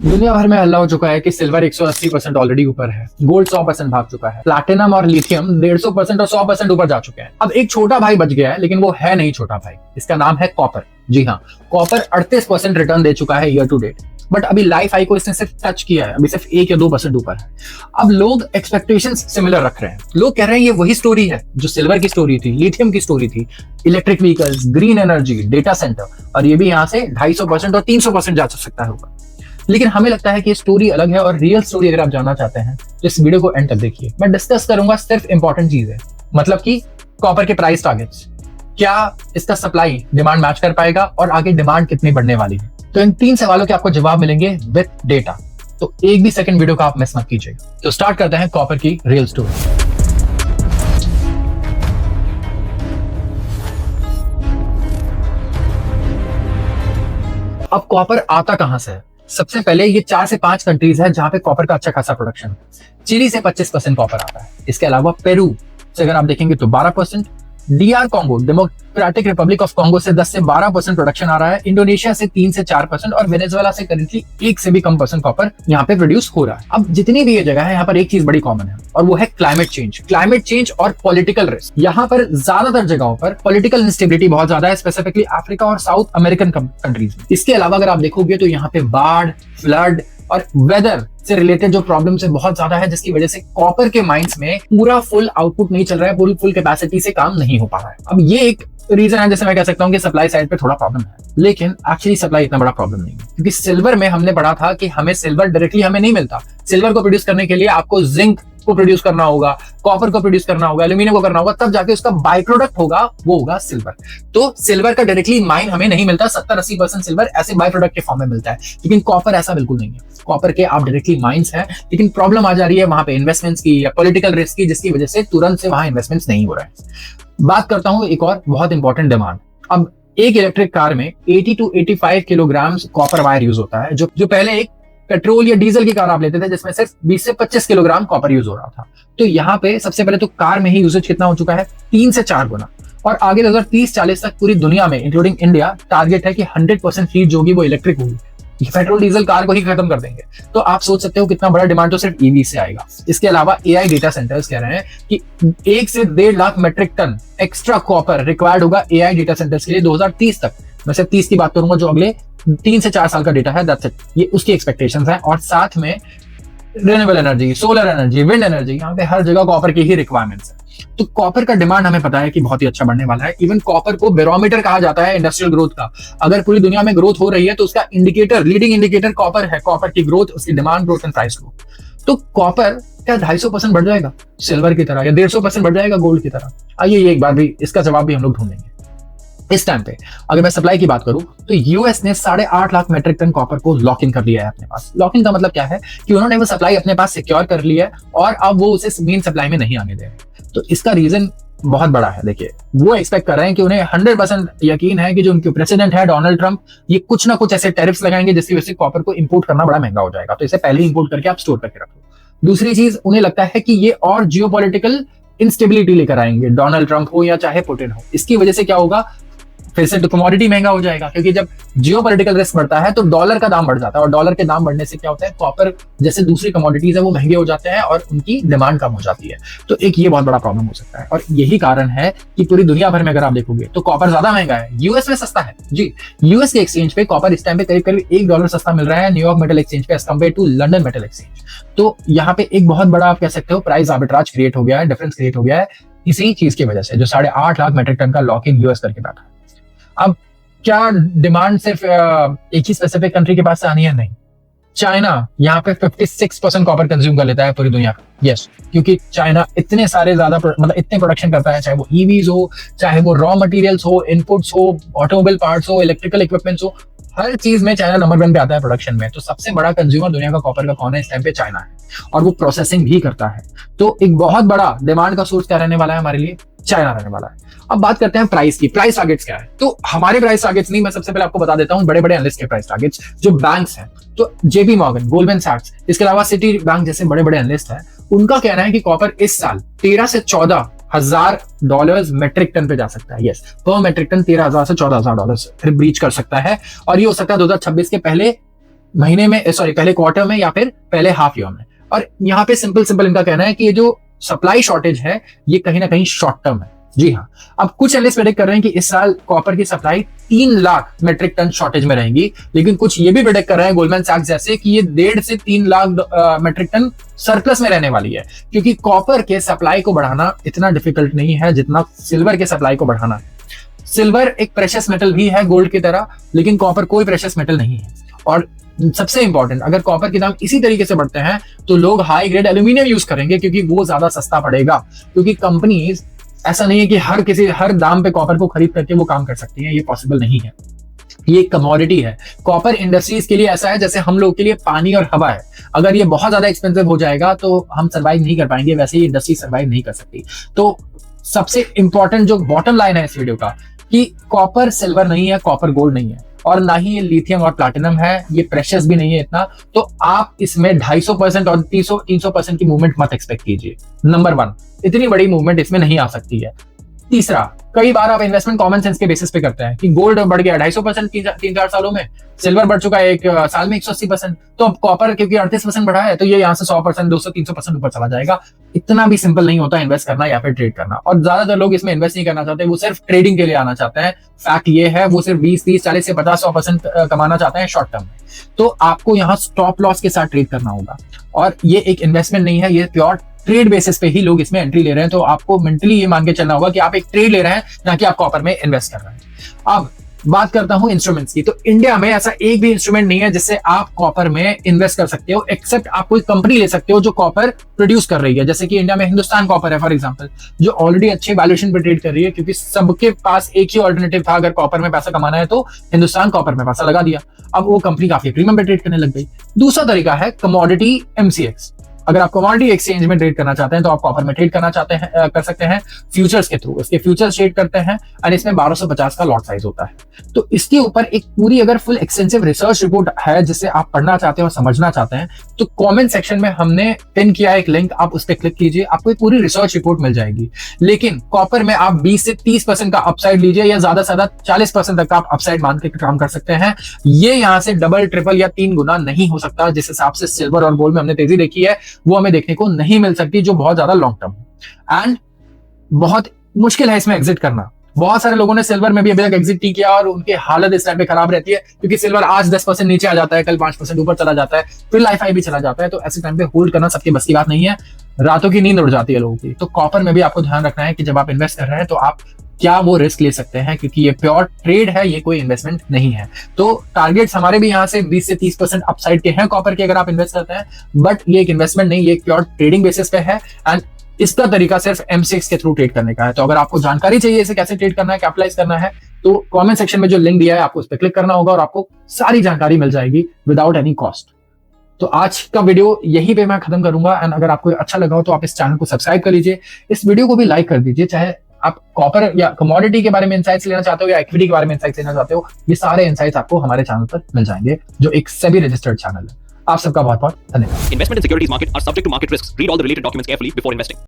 दुनिया भर में हल्ला हो चुका है कि सिल्वर 180% ऑलरेडी ऊपर है, गोल्ड 100% भाग चुका है, प्लैटिनम और लिथियम 150% और 100% ऊपर जा चुके हैं। अब एक छोटा भाई बच गया है, लेकिन वो है नहीं छोटा भाई, इसका नाम है कॉपर। जी हाँ, कॉपर 38% रिटर्न दे चुका है ईयर टू डेट, बट अभी लाइफ हाई को इसने सिर्फ टच किया है, अभी सिर्फ 1 या 2% ऊपर है। अब लोग एक्सपेक्टेशंस सिमिलर रख रहे हैं, लोग कह रहे हैं ये वही स्टोरी है जो सिल्वर की स्टोरी थी, लिथियम की स्टोरी थी, electric vehicles, green energy, data centre, और ये भी यहाँ से 250% और 300% जा सकता है ऊपर। लेकिन हमें लगता है कि स्टोरी अलग है, और रियल स्टोरी अगर आप जानना चाहते हैं तो इस वीडियो को एंड तक देखिए। मैं डिस्कस करूंगा सिर्फ इंपॉर्टेंट चीज है, मतलब कि कॉपर के प्राइस टारगेट्स, क्या इसका सप्लाई डिमांड मैच कर पाएगा और आगे डिमांड कितनी बढ़ने वाली है। तो इन 3 सवालों के आपको जवाब मिलेंगे विद डेटा, तो एक भी सेकंड वीडियो का आप मिस मत कीजिएगा। तो स्टार्ट करते हैं कॉपर की रियल स्टोरी। अब कॉपर आता कहां से है? सबसे पहले ये 4 से 5 कंट्रीज है जहां पे कॉपर का अच्छा खासा प्रोडक्शन है। चिली से 25% कॉपर आता है। इसके अलावा पेरू से अगर आप देखेंगे तो 12%, DR Congo, democratic republic of Congo से 10 से 12% प्रोडक्शन आ रहा है, इंडोनेशिया से 3 से 4% और वेनेजुएला से करेंटली 1 से भी कम परसेंट कॉपर यहाँ पे प्रोड्यूस हो रहा है। अब जितनी भी ये जगह है, यहाँ पर एक चीज बड़ी कॉमन है, और वो है क्लाइमेट चेंज और पॉलिटिकल रिस्क। यहाँ पर ज्यादातर जगहों पर पॉलिटिकल इंस्टेबिलिटी बहुत ज्यादा है, स्पेसिफिकली अफ्रीका और साउथ अमेरिकन कंट्रीज में। इसके अलावा अगर आप देखोगे तो यहाँ पे बाढ़, फ्लड और वेदर से रिलेटेड जो प्रॉब्लम्स है बहुत ज्यादा है, जिसकी वजह से कॉपर के माइंस में पूरा फुल आउटपुट नहीं चल रहा है, फुल कैपेसिटी से काम नहीं हो पा रहा है। अब ये एक रीजन है, जैसे मैं कह सकता हूँ कि सप्लाई साइड पे थोड़ा प्रॉब्लम है, लेकिन एक्चुअली सप्लाई इतना बड़ा प्रॉब्लम नहीं है, क्योंकि सिल्वर में हमने पढ़ा था कि हमें सिल्वर डायरेक्टली हमें नहीं मिलता। सिल्वर को प्रोड्यूस करने के लिए आपको जिंक को प्रोड्यूस करना होगा, कॉपर को प्रोड्यूस करना होगा, एल्यूमिनियम को करना होगा, तब जाके उसका बाई प्रोडक्ट होगा, वो होगा सिल्वर। तो सिल्वर का डायरेक्टली माइन हमें नहीं मिलता, 70-80% सिल्वर ऐसे बाई प्रोडक्ट के फॉर्म में मिलता है, लेकिन कॉपर ऐसा बिल्कुल नहीं है। कॉपर के आप डायरेक्टली माइंस हैं, लेकिन प्रॉब्लम आ जा रही है वहां पे इन्वेस्टमेंट्स की या पॉलिटिकल रिस्क की, जिसकी वजह से तुरंत से वहां इन्वेस्टमेंट्स नहीं हो रहे हैं। बात करता हूं एक और बहुत इंपॉर्टेंट डिमांड। अब एक इलेक्ट्रिक कार में 80 to 85 kilogram copper wire use होता है, जो पहले एक पेट्रोल या डीजल की कार आप लेते थे जिसमें सिर्फ 20 से 25 किलोग्राम कॉपर यूज हो रहा था। तो यहाँ पे सबसे पहले तो कार में ही यूजेज कितना हो चुका है, 3 से 4 गुना, और आगे 2030-40 तक पूरी दुनिया में इंक्लूडिंग इंडिया टारगेट है कि 100% फ्लीट जो होगी वो इलेक्ट्रिक होगी, पेट्रोल डीजल कार को ही खत्म कर देंगे। तो आप सोच सकते हो कितना बड़ा डिमांड तो सिर्फ ईवी से आएगा। इसके अलावा एआई डेटा सेंटर्स कह रहे हैं कि 1 से 1.5 lakh metric ton extra copper required होगा एआई डेटा सेंटर्स के लिए 2030 तक। मैं सिर्फ 30 की बात करूंगा, जो अगले 3 से 4 साल का डेटा है, दैट्स इट। ये उसकी एक्सपेक्टेशंस है, और साथ में renewable energy, solar energy, wind energy, यहाँ पे हर जगह कॉपर की ही रिक्वायरमेंट्स है। तो कॉपर का डिमांड हमें पता है कि बहुत ही अच्छा बढ़ने वाला है। इवन कॉपर को बैरोमीटर कहा जाता है इंडस्ट्रियल ग्रोथ का। अगर पूरी दुनिया में ग्रोथ हो रही है तो उसका इंडिकेटर, लीडिंग इंडिकेटर कॉपर है, कॉपर की ग्रोथ, उसकी demand growth and price growth. तो कॉपर क्या 250% बढ़ जाएगा सिल्वर की तरह, या 150% बढ़ जाएगा गोल्ड की तरह? आइए ये एक बार भी इसका जवाब भी हम लोग ढूंढेंगे। इस टाइम पे अगर मैं सप्लाई की बात करूं तो यूएस ने 8.5 लाख मेट्रिक टन कॉपर को लॉक इन कर लिया है अपने पास। लॉक इन का मतलब क्या है कि उन्होंने वो सप्लाई अपने पास सिक्योर कर ली है, और अब वो उसे मेन सप्लाई में नहीं आने दे रहे। तो इसका रीजन बहुत बड़ा है। देखिए, वो एक्सपेक्ट कर रहे हैं कि उन्हें 100% यकीन है कि जो उनके प्रेसिडेंट है डोनाल्ड ट्रंप, ये कुछ ना कुछ ऐसे टैरिफ्स लगाएंगे जिसकी वजह से कॉपर को इंपोर्ट करना बड़ा महंगा हो जाएगा। तो इसे पहले इंपोर्ट करके आप स्टोर करके रखो। दूसरी चीज, उन्हें लगता है कि ये और जियोपॉलिटिकल इंस्टेबिलिटी लेकर आएंगे, डोनाल्ड ट्रंप हो या चाहे पुतिन हो। इसकी वजह से क्या होगा, फिर से तो कमोडिटी महंगा हो जाएगा, क्योंकि जब जियोपॉलिटिकल रिस्क बढ़ता है तो डॉलर का दाम बढ़ जाता है, और डॉलर के दाम बढ़ने से क्या होता है, कॉपर जैसे दूसरी कमोडिटीज है वो महंगे हो जाते हैं और उनकी डिमांड कम हो जाती है। तो एक ये बहुत बड़ा प्रॉब्लम हो सकता है, और यही कारण है कि पूरी दुनिया भर में अगर आप देखोगे तो कॉपर ज्यादा महंगा है, यूएस में सस्ता है। जी, यूएस के एक्सचेंज पे कॉपर इस टाइम पे करीब करीब $1 सस्ता मिल रहा है न्यूयॉर्क मेटल एक्सचेंज पे as compare to London metal exchange. तो यहाँ पे एक बहुत बड़ा आप कह सकते हो प्राइस आर्बिट्राज क्रिएट हो गया है, डिफरेंस क्रिएट हो गया है इसी चीज की वजह से, जो 8.5 लाख मेट्रिक टन का लॉक इन यूएस करके बैठा है। अब क्या डिमांड सिर्फ एक ही स्पेसिफिक कंट्री के पास से आनी है? नहीं। चाइना यहाँ पे 56% कॉपर कंज्यूम कर लेता है पूरी दुनिया का। यस, क्योंकि चाइना इतने सारे ज्यादा मतलब इतने प्रोडक्शन करता है, चाहे वो ईवीज हो, चाहे वो रॉ मटेरियल्स हो, इनपुट्स हो, ऑटोमोबाइल पार्ट्स हो, इलेक्ट्रिकल इक्विपमेंट्स हो, हर चीज में चाइना नंबर 1 पे आता है प्रोडक्शन में। तो सबसे बड़ा कंज्यूमर दुनिया का कॉपर का कौन है इस टाइम पे? चाइना है, और वो प्रोसेसिंग भी करता है। तो एक बहुत बड़ा डिमांड का सोर्स क्या रहने वाला है हमारे लिए? चाइना रहने वाला है। अब बात करते हैं प्राइस की। प्राइस टारगेट्स क्या है? तो हमारे प्राइस टारगेट्स नहीं, मैं सबसे पहले आपको बता देता हूं बड़े बड़े एनालिस्ट के प्राइस टारगेट्स, जो बैंक्स हैं। तो जेपी मॉर्गन, गोल्डमैन सैक्स, इसके अलावा सिटी बैंक जैसे बड़े बड़े एनालिस्ट हैं, उनका कहना है कि कॉपर इस साल 13 से 14 $1,000 मेट्रिक टन पे जा सकता है। यस, पर मेट्रिक टन 13,000 से $14,000 फिर ब्रीच कर सकता है, और ये हो सकता है 2026 के पहले महीने में, सॉरी पहले क्वार्टर में या फिर पहले हाफ ईयर में। और यहाँ पे सिंपल इनका कहना है कि ये जो सप्लाई शॉर्टेज है ये कहीं ना कहीं शॉर्ट टर्म है। जी हाँ, अब कुछ एनालिस्ट प्रेडिक्ट कर रहे हैं कि इस साल कॉपर की supply 3 lakh metric ton shortage में रहेगी, लेकिन कुछ ये भी प्रेडिक्ट कर रहे हैं गोल्डमैन सैक्स जैसे कि ये 1.5 से 3 लाख मेट्रिक टन सरप्लस में रहने वाली है, क्योंकि कॉपर के सप्लाई को बढ़ाना इतना डिफिकल्ट नहीं है जितना सिल्वर के सप्लाई को बढ़ाना है। सिल्वर एक प्रेशियस मेटल भी है गोल्ड की तरह, लेकिन कॉपर कोई प्रेशियस मेटल नहीं है। और सबसे इंपॉर्टेंट, अगर कॉपर के दाम इसी तरीके से बढ़ते हैं तो लोग हाई ग्रेड एल्यूमिनियम यूज करेंगे, क्योंकि वो ज्यादा सस्ता पड़ेगा। क्योंकि कंपनीज, ऐसा नहीं है कि हर दाम पे कॉपर को खरीद करके वो काम कर सकती है, ये पॉसिबल नहीं है। ये कमोडिटी है। कॉपर इंडस्ट्रीज के लिए ऐसा है जैसे हम लोग के लिए पानी और हवा है। अगर ये बहुत ज्यादा एक्सपेंसिव हो जाएगा तो हम सर्वाइव नहीं कर पाएंगे, वैसे ही इंडस्ट्री सर्वाइव नहीं कर सकती। तो सबसे इंपॉर्टेंट जो बॉटम लाइन है इस वीडियो का, कि कॉपर सिल्वर नहीं है, कॉपर गोल्ड नहीं है, और ना ही ये लिथियम और प्लैटिनम है, ये प्रेशियस भी नहीं है इतना। तो आप इसमें 250% और 300% की मूवमेंट मत एक्सपेक्ट कीजिए। नंबर 1, इतनी बड़ी मूवमेंट इसमें नहीं आ सकती है। तीसरा, कई बार आप इन्वेस्टमेंट कॉमन सेंस के बेसिस पे करते हैं कि गोल्ड बढ़ गया 250% 3-4 सालों में, सिल्वर बढ़ चुका है एक साल में 180%, तो अब कॉपर क्योंकि 38% बढ़ा है तो ये यहाँ से 100%, 200, 300% ऊपर चला जाएगा। इतना भी सिंपल नहीं होता इन्वेस्ट करना या फिर ट्रेड करना। और ज्यादातर लोग इसमें इन्वेस्ट नहीं करना चाहते, वो सिर्फ ट्रेडिंग के लिए आना चाहते हैं। फैक्ट ये है, वो सिर्फ 20, 30, 40 से 50, 100% कमाना चाहते हैं शॉर्ट टर्म में। तो आपको यहाँ स्टॉप लॉस के साथ ट्रेड करना होगा, और ये एक इन्वेस्टमेंट नहीं है, ये प्योर ट्रेड बेसिस पे ही लोग इसमें एंट्री ले रहे हैं। तो आपको मेंटली ये मान के चलना होगा कि आप एक ट्रेड ले रहे हैं, ना कि आप कॉपर में इन्वेस्ट कर रहे हैं। अब बात करता हूं इंस्ट्रूमेंट्स की, तो इंडिया में ऐसा एक भी इंस्ट्रूमेंट नहीं है जिससे आप कॉपर में इन्वेस्ट कर सकते हो, एक्सेप्ट आप कोई कंपनी ले सकते हो जो कॉपर प्रोड्यूस कर रही है। जैसे कि इंडिया में हिंदुस्तान कॉपर है फॉर एग्जांपल, जो ऑलरेडी अच्छे वैल्यूएशन पे ट्रेड कर रही है, क्योंकि सबके पास एक ही ऑल्टरनेटिव था, अगर कॉपर में पैसा कमाना है तो हिंदुस्तान कॉपर में पैसा लगा दिया। अब वो कंपनी काफी प्रीमियम पे ट्रेड करने लग गई। दूसरा तरीका है कमोडिटी MCX। अगर आप कमोडिटी एक्सचेंज में ट्रेड करना चाहते हैं तो आप कॉपर में ट्रेड करना चाहते हैं कर सकते हैं फ्यूचर्स के थ्रू। इसके फ्यूचर्स ट्रेड करते हैं और इसमें 1250 का लॉट साइज होता है। तो इसके ऊपर एक पूरी अगर फुल एक्सटेंसिव रिसर्च रिपोर्ट है जिसे आप पढ़ना चाहते हैं और समझना चाहते हैं, तो कमेंट सेक्शन में हमने पिन किया एक लिंक, आप उस पर क्लिक कीजिए, आपको एक पूरी रिसर्च रिपोर्ट मिल जाएगी। लेकिन कॉपर में आप 20 से 30% का अपसाइड लीजिए, या ज्यादा से ज्यादा 40% तक का आप अपसाइड मान के काम कर सकते हैं। ये यहाँ से डबल, ट्रिपल या 3 गुना नहीं हो सकता। जिस हिसाब से सिल्वर और गोल्ड में हमने तेजी देखी है, वो हमें देखने को नहीं मिल सकती, जो बहुत ज्यादा लॉन्ग टर्म है। एंड बहुत मुश्किल है इसमें एग्जिट करना। बहुत सारे लोगों ने सिल्वर में भी अभी तक एग्जिट नहीं किया और उनकी हालत इस टाइम पे खराब रहती है, क्योंकि सिल्वर आज 10% नीचे आ जाता है, कल 5% ऊपर चला जाता है, फिर लाइफ हाई भी चला जाता है। तो ऐसे टाइम पे होल्ड करना सबकी बस की बात नहीं है, रातों की नींद उड़ जाती है लोगों की। तो कॉपर में भी आपको ध्यान रखना है कि जब आप इन्वेस्ट कर रहे हैं तो आप क्या वो रिस्क ले सकते हैं, क्योंकि ये प्योर ट्रेड है, ये कोई इन्वेस्टमेंट नहीं है। तो टारगेट्स हमारे भी यहाँ से 20 से 30% अपसाइड के हैं कॉपर के, अगर आप इन्वेस्ट करते हैं, बट ये एक इन्वेस्टमेंट नहीं, ये एक प्योर ट्रेडिंग बेसिस पे है। एंड इसका तरीका सिर्फ MCX के थ्रू ट्रेड करने का है। तो अगर आपको जानकारी चाहिए इसे कैसे ट्रेड करना है, कैपिटलाइज करना है, तो कमेंट सेक्शन में जो लिंक दिया है आपको उस पर क्लिक करना होगा और आपको सारी जानकारी मिल जाएगी विदाउट एनी कॉस्ट। तो आज का वीडियो यहीं पे मैं खत्म करूंगा। एंड अगर आपको अच्छा लगा हो तो आप इस चैनल को सब्सक्राइब कर लीजिए, इस वीडियो को भी लाइक कर दीजिए। चाहे आप कॉपर या कमोडिटी के बारे में इंसाइट्स लेना चाहते हो या इक्विटी के बारे में इंसाइट्स लेना चाहते हो, ये सारे इंसाइट्स आपको हमारे चैनल पर मिल जाएंगे, जो एक सेबी रजिस्टर्ड चैनल है। आप सबका बहुत बहुत धन्यवाद। Investment in securities market are subject to market risks. Read all the related documents carefully before investing.